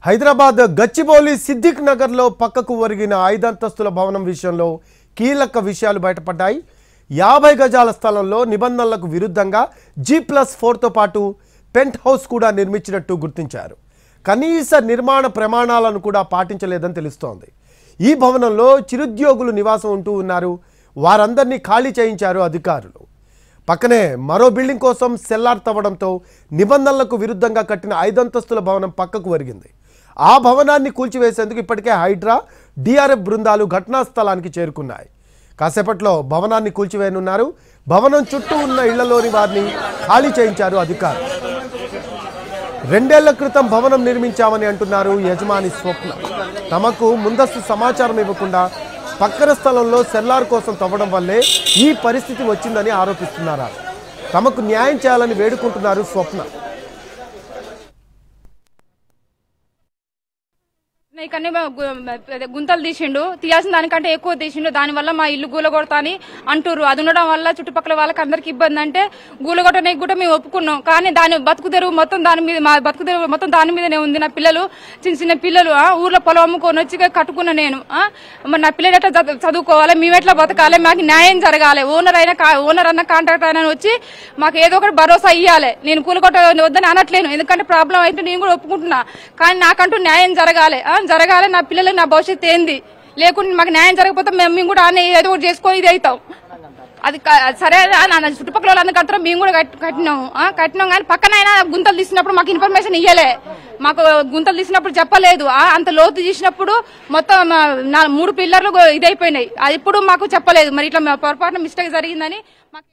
హైదరాబాద్ గచ్చిబౌలి సిద్దిక్ నగర్లో పక్కకు ఒరిగిన 5 అంతస్తుల భవనం విషయంలో కీలక విషయాలు బయటపడ్డాయి. 50 గజాల స్థలంలో నిబంధనలకు విరుద్ధంగా G+4తో పాటు పెంట్ హౌస్ కూడా నిర్మించినట్టు గుర్తించారు. కనీస నిర్మాణ ప్రమాణాలను కూడా పాటించలేదని తెలుస్తోంది. ఈ భవనంలో చిరుద్యోగులు నివాసం ఉంటూ ఉన్నారు. వారందరినీ ఖాళీ చేయించారు అధికారులు. పక్కనే మరో బిల్డింగ్ కోసం సెల్లార్ తవ్వడంతో నిబంధనలకు విరుద్ధంగా కట్టిన 5 అంతస్తుల భవనం పక్కకు ఒరిగింది. ఆ భవనాన్ని కూల్చివేసేందుకు ఇప్పటికే హైడ్రా డిఆర్ఎఫ్ బృందాలు ఘటనా స్థలానికి చేరుకున్నాయి. కాసేపట్లో భవనాన్ని కూల్చివేయనున్నారు. భవనం చుట్టూ ఉన్న ఇళ్లలోని వారిని ఖాళీ చేయించారు అధికారులు. 2 ఏళ్ల క్రితం భవనం నిర్మించామని అంటున్నారు యజమాని స్వప్న. తమకు ముందస్తు సమాచారం ఇవ్వకుండా పక్కన స్థలంలో సెల్లార్ కోసం తవ్వడం వల్లే ఈ పరిస్థితి వచ్చిందని ఆరోపిస్తున్నారు. తమకు న్యాయం చేయాలని వేడుకుంటున్నారు స్వప్న. ఇకన్నీ గుంతలు తీసిండు, తీయాల్సిన దానికంటే ఎక్కువ తీసిండు. దానివల్ల మా ఇల్లు గూలగొడతా అని అంటారు. అది ఉండడం వల్ల చుట్టుపక్కల వాళ్ళకి అందరికి ఇబ్బంది. అంటే గూలగొట్టడానికి కూడా మేము ఒప్పుకున్నాం. కానీ దాని బతుకు తెరువు మొత్తం దాని మీద, మా బతుకు తెరువు మొత్తం దాని మీదనే ఉంది. నా పిల్లలు చిన్న చిన్న పిల్లలు ఊర్లో పొలం అమ్ముకొని వచ్చి కట్టుకున్నా నేను. మరి నా పిల్లలు ఎట్లా చదువుకోవాలి, మేము ఎట్లా బతకాలి, మాకు న్యాయం జరగాలి. ఓనర్ అన్న కాంట్రాక్టర్ అయినా వచ్చి మాకు ఏదో ఒకటి భరోసా ఇవ్వాలి. నేను కూలగొట్ట వద్దని అనట్లేను, ఎందుకంటే ప్రాబ్లం అయితే నేను కూడా ఒప్పుకుంటున్నా. కానీ నాకంటూ న్యాయం జరగాలి. నా పిల్లలకు నా భవిష్యత్తు ఏంది, లేకుంటే మాకు న్యాయం జరగకపోతే మేము కూడా ఏదో ఒకటి చేసుకొని ఇది అవుతాం. అది సరే చుట్టుపక్కల వాళ్ళందరికీ మేము కూడా కట్టినాం కానీ పక్కన అయినా గుంతలు తీసినప్పుడు మాకు ఇన్ఫర్మేషన్ ఇవ్వలే. మాకు గుంతలు తీసినప్పుడు చెప్పలేదు. అంత లోతు తీసినప్పుడు మొత్తం 3 పిల్లర్లు ఇదైపోయినాయి. అది ఇప్పుడు మాకు చెప్పలేదు. మరి ఇట్లా పొరపాటున మిస్టేక్ జరిగిందని మాకు